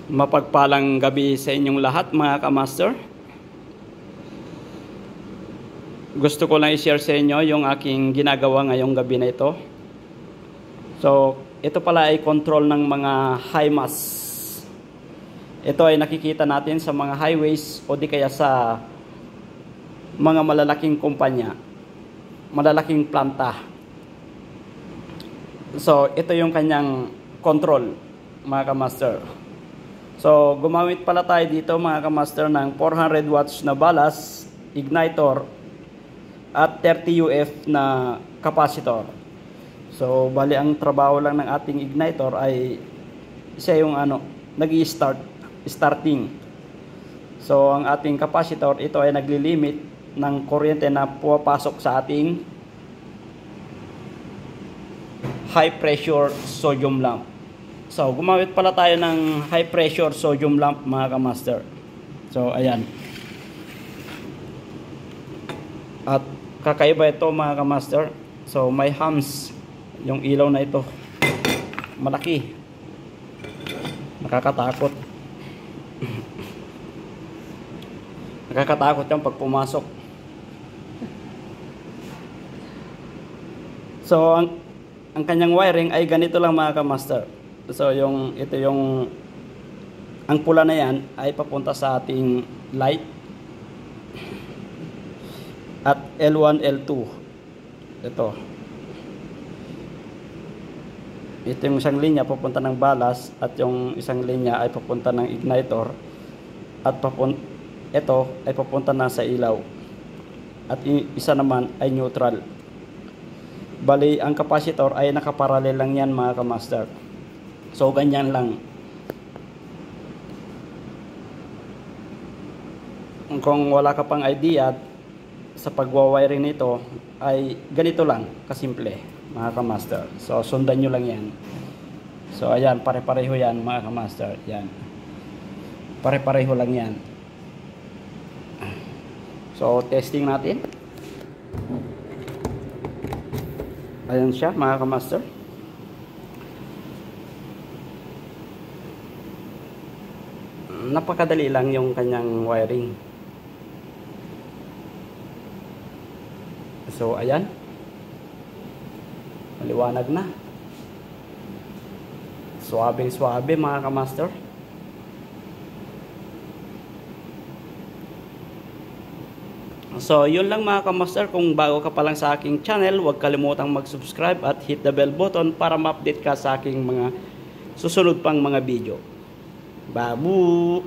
Mapagpalang gabi sa inyong lahat mga kamaster. Gusto ko lang i-share sa inyo yung aking ginagawa ngayong gabi na ito. So, ito pala ay control ng mga high mass. Ito ay nakikita natin sa mga highways o di kaya sa mga malalaking kumpanya, malalaking planta. So, ito yung kanyang control mga kamaster. So, gumamit pala tayo dito mga kamaster ng 400 watts na balas, igniter, at 30 UF na capacitor. So, bali ang trabaho lang ng ating igniter ay siya yung starting. So, ang ating capacitor, ito ay naglilimit ng kuryente na pumapasok sa ating high pressure sodium lamp. So, gumamit pala tayo ng high pressure sodium lamp mga kamaster. So, ayan. At kakaiba ito mga kamaster. So, may hams yung ilaw na ito. Malaki. Nakakatakot. Nakakatakot yan pag pumasok. So, ang kanyang wiring ay ganito lang mga kamaster. So, ito yung ang pula na yan ay papunta sa ating light at L1, L2 ito yung isang linya papunta ng balas at yung isang linya ay papunta ng igniter at ito ay papunta na sa ilaw at isa naman ay neutral. Bali, ang capacitor ay nakaparallel lang yan mga kamaster. So, ganyan lang. Kung wala ka pang idea sa pagwawiring nito, ay ganito lang, kasimple, mga kamaster. So, sundan nyo lang yan. So, ayan, pare-pareho yan, mga kamaster. Yan. Pare-pareho lang yan. So, testing natin. Ayan siya, mga kamaster. Napakadali lang yung kanyang wiring. So, ayan. Maliwanag na. Suabe-suabe mga kamaster. So, yun lang mga kamaster. Kung bago ka pa lang sa aking channel, huwag kalimutang mag-subscribe at hit the bell button para ma-update ka sa aking mga susunod pang mga video. Babu!